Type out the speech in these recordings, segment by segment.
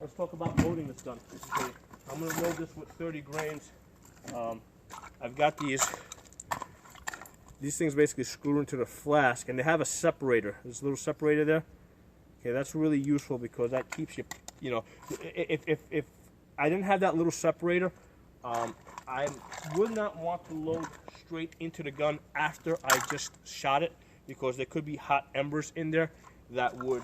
let's talk about loading this gun. Okay, I'm going to load this with 30 grains. I've got these things basically screw into the flask, and they have a separator. There's a little separator there. Okay, that's really useful because that keeps you, you know, if I didn't have that little separator, I would not want to load straight into the gun after I just shot it, because there could be hot embers in there that would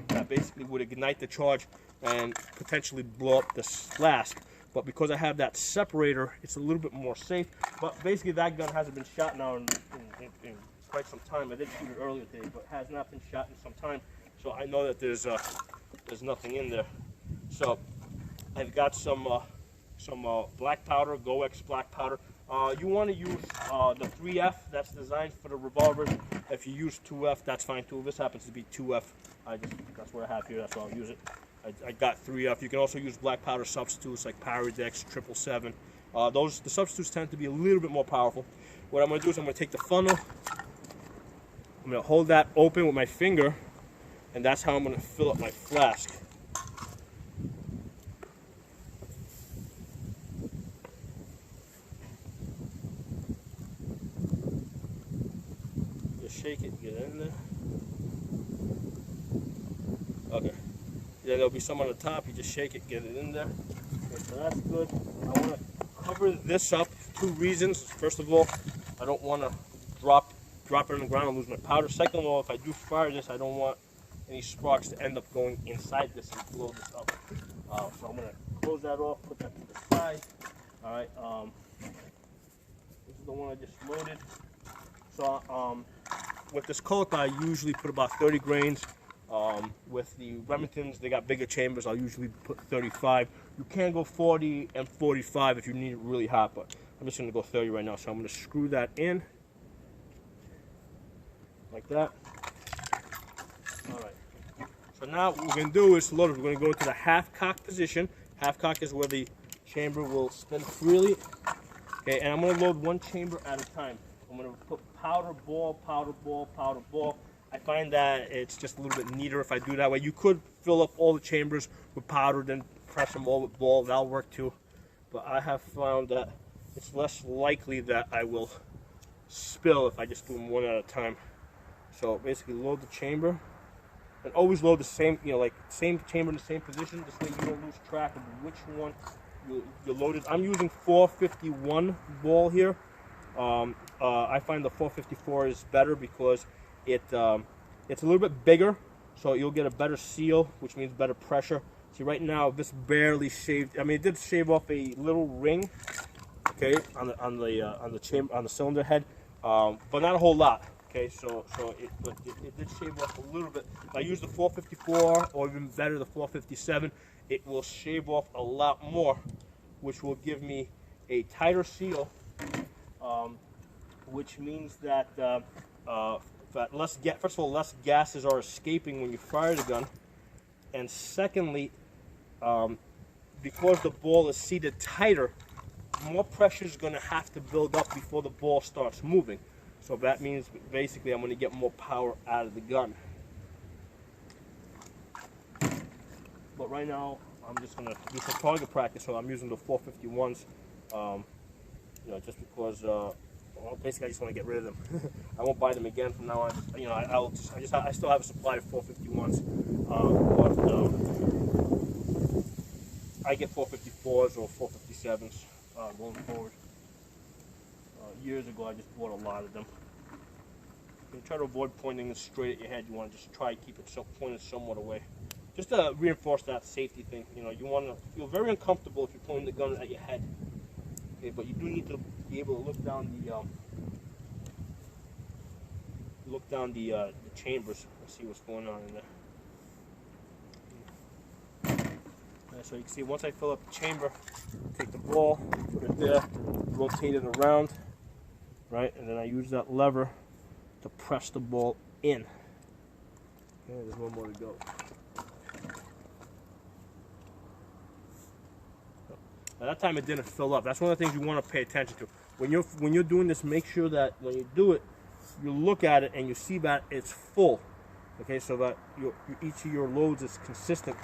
that basically would ignite the charge and potentially blow up the flask. But because I have that separator, it's a little bit more safe. But basically that gun hasn't been shot now in quite some time. I did shoot it earlier today, but has not been shot in some time. So I know that there's nothing in there. So I've got some black powder, GoX black powder. You want to use the 3F. That's designed for the revolvers. If you use 2F, that's fine too. This happens to be 2F. That's what I have here. That's why I'll use it. I got 3F. You can also use black powder substitutes like Paradex, 777. The substitutes tend to be a little bit more powerful. What I'm going to do is I'm going to take the funnel. I'm going to hold that open with my finger, and that's how I'm going to fill up my flask. Just shake it, get it in there. Okay. Then there'll be some on the top. You just shake it, get it in there. Okay, so that's good. I want to cover this up for 2 reasons. First of all, I don't want to drop it on the ground and lose my powder. Second of all, if I do fire this, I don't want any sparks to end up going inside this and blow this up. So I'm going to close that off, put that to the side. All right. This is the one I just loaded. So with this Colt, I usually put about 30 grains. With the Remingtons, they got bigger chambers. I'll usually put 35. You can go 40 and 45 if you need it really hot, but I'm just going to go 30 right now. So I'm going to screw that in like that. All right. So now what we're going to do is load it. We're going to go to the half cock position. Half cock is where the chamber will spin freely. Okay, and I'm going to load one chamber at a time. I'm going to put powder ball, powder ball, powder ball. I find that it's just a little bit neater if I do that way. You could fill up all the chambers with powder, then press them all with ball. That'll work too. But I have found that it's less likely that I will spill if I just do them one at a time. So basically load the chamber. And always load the same, like same chamber in the same position. This way you don't lose track of which one you loaded. I'm using 451 ball here. I find the 454 is better because it's a little bit bigger, so you'll get a better seal, which means better pressure. See, right now this barely shaved. I mean, it did shave off a little ring, okay, on the cylinder head, but not a whole lot. Okay, so it did shave off a little bit. If I use the 454, or even better, the 457, it will shave off a lot more, which will give me a tighter seal, which means that first of all, less gases are escaping when you fire the gun, and secondly, because the ball is seated tighter, more pressure is going to have to build up before the ball starts moving. So that means basically I'm going to get more power out of the gun. But right now I'm just going to do some target practice, so I'm using the 451s, just because. Well, basically, I just want to get rid of them. I won't buy them again from now on. I still have a supply of 451s, but I get 454s or 457s going forward. Years ago, I just bought a lot of them. You try to avoid pointing it straight at your head. You want to just try to keep it pointed somewhat away, just to reinforce that safety thing. You want to feel very uncomfortable if you're pointing the gun at your head. Okay, but you do need to be able to look down the chambers and see what's going on in there. So you can see once I fill up the chamber, take the ball, put it there, rotate it around, right, and then I use that lever to press the ball in. Okay, there's one more to go. At that time it didn't fill up. That's one of the things you want to pay attention to. When you're doing this, make sure that when you do it, you look at it and you see that it's full. Okay, so that each of your loads is consistent.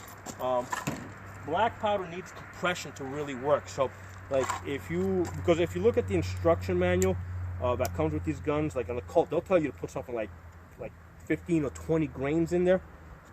black powder needs compression to really work. So, like because if you look at the instruction manual that comes with these guns, like on the Colt, they'll tell you to put something like 15 or 20 grains in there.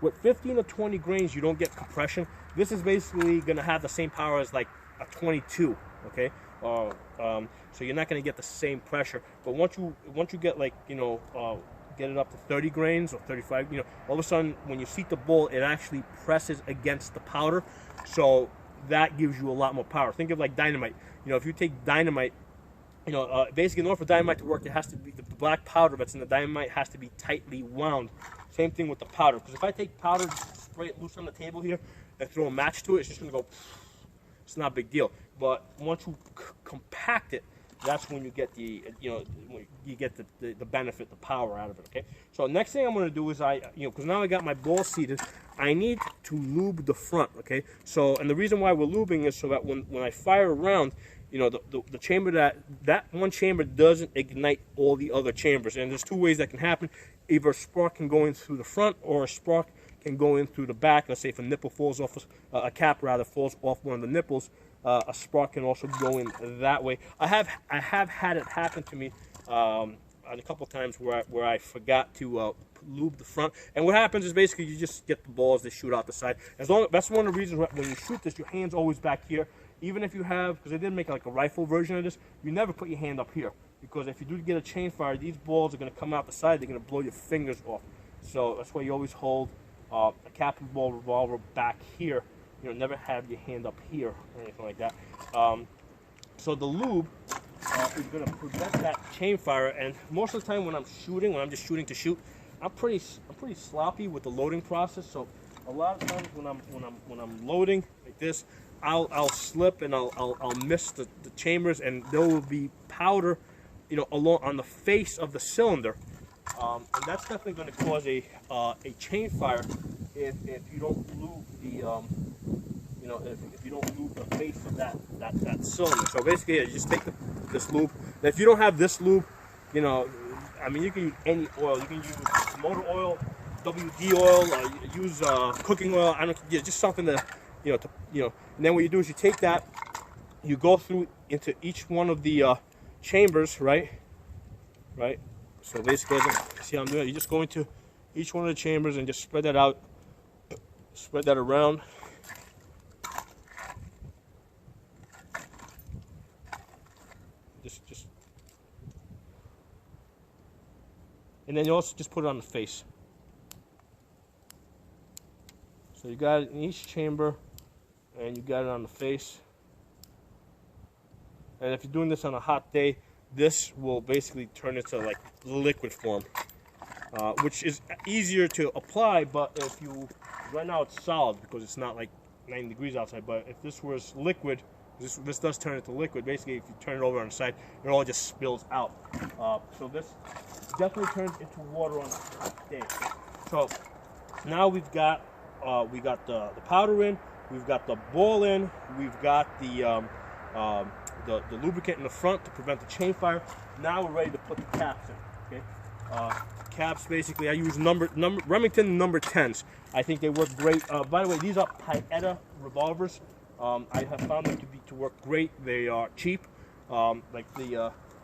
With 15 or 20 grains, you don't get compression. This is basically going to have the same power as like a 22, okay? So you're not going to get the same pressure. But once you get like, get it up to 30 grains or 35, all of a sudden when you seat the bull, it actually presses against the powder. So that gives you a lot more power. Think of like dynamite. If you take dynamite, basically in order for dynamite to work, it has to be the black powder that's in the dynamite has to be tightly wound. Same thing with the powder. Because if I take powder, spray it loose on the table here, and throw a match to it, it's just going to go. It's not a big deal. But once you compact it, that's when you get the the benefit, the power out of it. Okay. So next thing I'm going to do is because now I got my ball seated, I need to lube the front. Okay. So and the reason why we're lubing is so that when I fire around, the chamber that one chamber doesn't ignite all the other chambers. And there's two ways that can happen. Either a spark can go in through the front, or a spark can go in through the back. Let's say if a nipple falls off, a cap rather falls off one of the nipples, a spark can also go in that way. I have had it happen to me a couple times where I forgot to lube the front. And what happens is basically you just get the balls that shoot out the side. That's one of the reasons when you shoot this, your hand's always back here. Even if you have, because they did make like a rifle version of this, you never put your hand up here. Because if you do get a chain fire, these balls are going to come out the side. They're going to blow your fingers off. So that's why you always hold a captain ball revolver back here. Never have your hand up here or anything like that. So the lube is going to prevent that chain fire. And most of the time when I'm just shooting to shoot, I'm pretty sloppy with the loading process. So a lot of times when I'm loading like this, I'll slip and I'll miss the chambers, and there will be powder, along on the face of the cylinder, and that's definitely going to cause a chain fire if you don't lube the if you don't lube the face of that cylinder. So basically, you just take this lube. Now, if you don't have this lube, you can use any oil. You can use motor oil, WD oil, use cooking oil. Just something that And then what you do is you take that, you go through into each one of the chambers, right? So basically, see how I'm doing it? You just go into each one of the chambers and just spread that out, spread that around. Just, and then you also just put it on the face. So you got it in each chamber, and you got it on the face. And if you're doing this on a hot day, this will basically turn into like liquid form, which is easier to apply. But right now it's solid because it's not like 90 degrees outside. But if this was liquid, this does turn into liquid. Basically, if you turn it over on the side, it all just spills out. So this definitely turns into water on a hot day. So now we got the powder in, we've got the ball in, we've got the lubricant in the front to prevent the chain fire. Now we're ready to put the caps in. Okay, caps basically I use Remington number 10s. I think they work great. By the way, these are Paeta revolvers. I have found them to work great. They are cheap. Like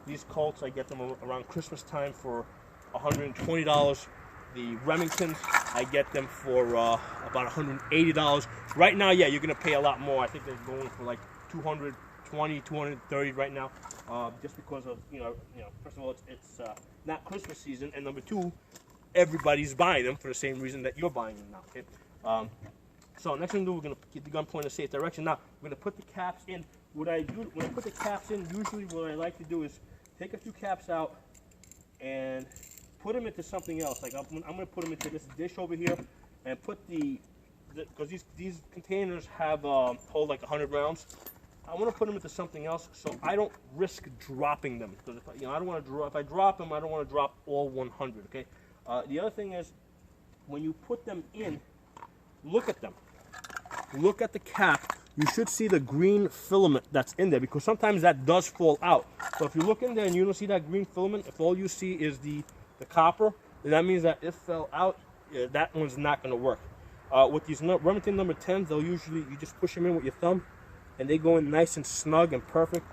these Colts, I get them around Christmas time for $120. The Remingtons, I get them for about $180. Right now, yeah, you're gonna pay a lot more. I think they're going for like $220, $230 right now, just because of first of all, it's not Christmas season, and number two, everybody's buying them for the same reason that you're buying them now. Okay? So next thing we're gonna get the gun pointed in a safe direction. Now we're gonna put the caps in. What I do when I put the caps in, usually what I like to do is take a few caps out and put them into something else. Like I'm going to put them into this dish over here, and put because these containers have hold like 100 rounds. I want to put them into something else so I don't risk dropping them. Because if I don't want to drop, if I drop them, I don't want to drop all 100. Okay. The other thing is when you put them in, look at them. Look at the cap. You should see the green filament that's in there, because sometimes that does fall out. So if you look in there and you don't see that green filament, if all you see is the copper, then that means that it fell out. That one's not going to work. With these Remington number 10s, they'll usually, you just push them in with your thumb, and they go in nice and snug and perfect.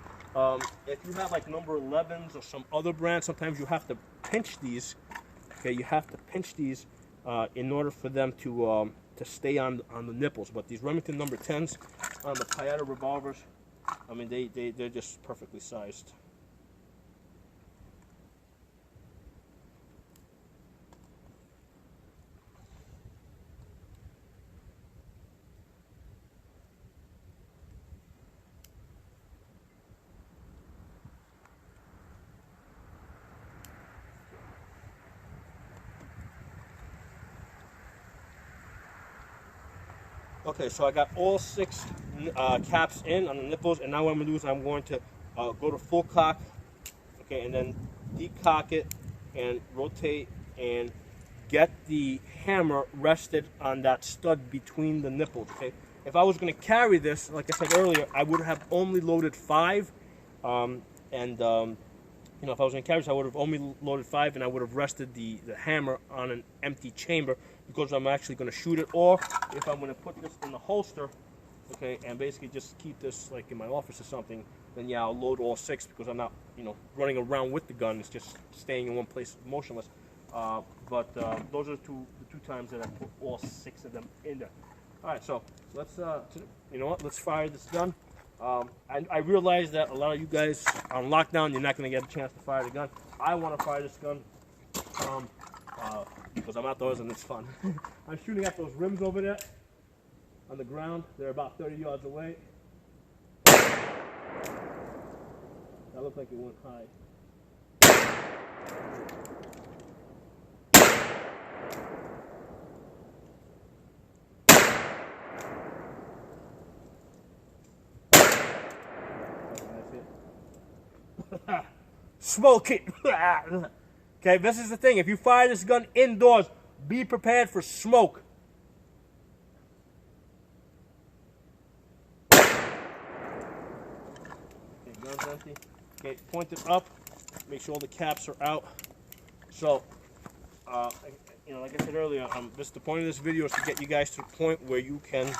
If you have like number 11s or some other brand, sometimes you have to pinch these. Okay, you have to pinch these in order for them to stay on the nipples. But these Remington number 10s on the Piata revolvers, I mean, they're just perfectly sized. Okay, so I got all 6 caps in on the nipples, and now what I'm going to do is I'm going to go to full cock, okay, and then decock it and rotate and get the hammer rested on that stud between the nipples, okay? If I was going to carry this, like I said earlier, I would have only loaded 5, you know, if I was going to carry this, I would have only loaded 5, and I would have rested the hammer on an empty chamber, because I'm actually going to shoot it. Or if I'm going to put this in the holster, okay, and basically just keep this like in my office or something, then yeah, I'll load all 6, because I'm not, you know, running around with the gun. It's just staying in one place motionless. But those are the two times that I put all 6 of them in there. All right, so let's, you know what, let's fire this gun. I realize that a lot of you guys on lockdown, you're not going to get a chance to fire the gun. I want to fire this gun because I'm outdoors and it's fun. I'm shooting at those rims over there on the ground. They're about 30 yards away. That looked like it went high. Smoke it. Okay, this is the thing. If you fire this gun indoors, be prepared for smoke. Okay, gun's empty. Okay, point it up. Make sure all the caps are out. So, you know, like I said earlier, the point of this video is to get you guys to the point where you can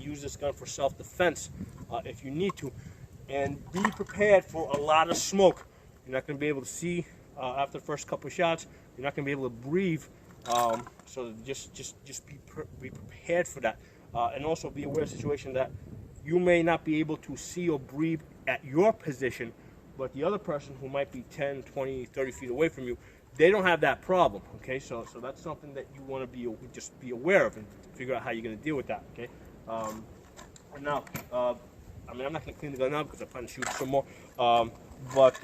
use this gun for self-defense if you need to. And be prepared for a lot of smoke. You're not going to be able to see after the first couple of shots. You're not going to be able to breathe. So just be prepared for that. And also be aware of the situation that you may not be able to see or breathe at your position, but the other person who might be 10, 20, 30 feet away from you, they don't have that problem. Okay, so that's something that you want to just be aware of and figure out how you're going to deal with that. Okay. And now, I mean, I'm not going to clean the gun up because I plan to shoot some more. But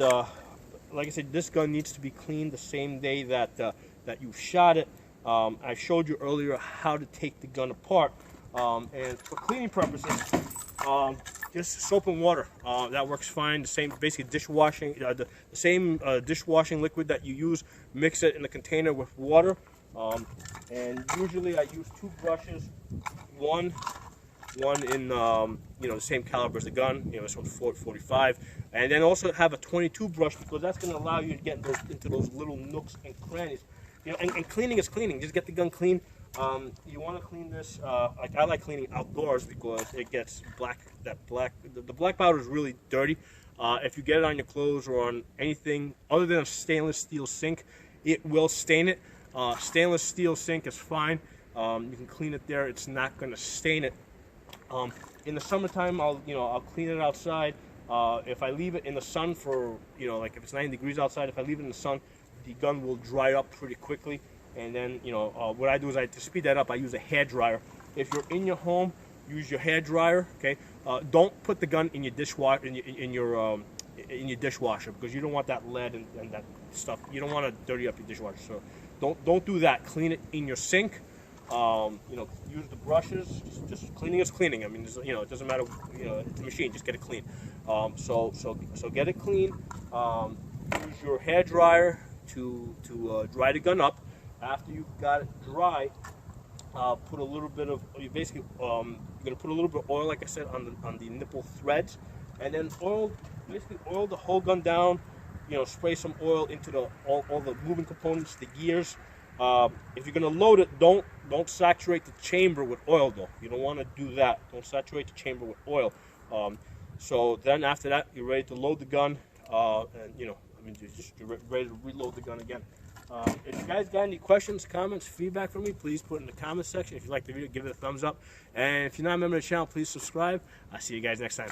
like I said, this gun needs to be cleaned the same day that that you shot it. I showed you earlier how to take the gun apart. And for cleaning purposes, just soap and water. That works fine. The same, basically dishwashing, the same dishwashing liquid that you use. Mix it in the container with water. And usually I use 2 brushes. One in you know, the same caliber as the gun. You know, this one's 45, and then also have a 22 brush, because that's going to allow you to get into those little nooks and crannies. You know, and cleaning is cleaning. Just get the gun clean. You want to clean this. Like I like cleaning outdoors because it gets black. The black powder is really dirty. If you get it on your clothes or on anything other than a stainless steel sink, it will stain it. Stainless steel sink is fine. You can clean it there. It's not going to stain it. In the summertime, I'll clean it outside. If I leave it in the sun for, you know, like if it's 90 degrees outside, if I leave it in the sun, the gun will dry up pretty quickly. And then, you know, what I do is to speed that up, I use a hair dryer. If you're in your home, use your hair dryer. Okay, don't put the gun in your dishwasher in your dishwasher, because you don't want that lead and that stuff. You don't want to dirty up your dishwasher. So don't do that. Clean it in your sink. You know, use the brushes. Just cleaning is cleaning. I mean, you know, it doesn't matter. You know, it's a machine. Just get it clean. So get it clean. Use your hair dryer to dry the gun up. After you've got it dry, put a little bit of. You're gonna put a little bit of oil, like I said, on the nipple threads, and then basically oil the whole gun down. You know, spray some oil into all the moving components, the gears. If you're gonna load it, don't saturate the chamber with oil though. You don't want to do that. Don't saturate the chamber with oil. So then after that, you're ready to load the gun, and you're ready to reload the gun again. If you guys got any questions, comments, feedback from me, please put it in the comment section. If you like the video, give it a thumbs up. And if you're not a member of the channel, please subscribe. I'll see you guys next time.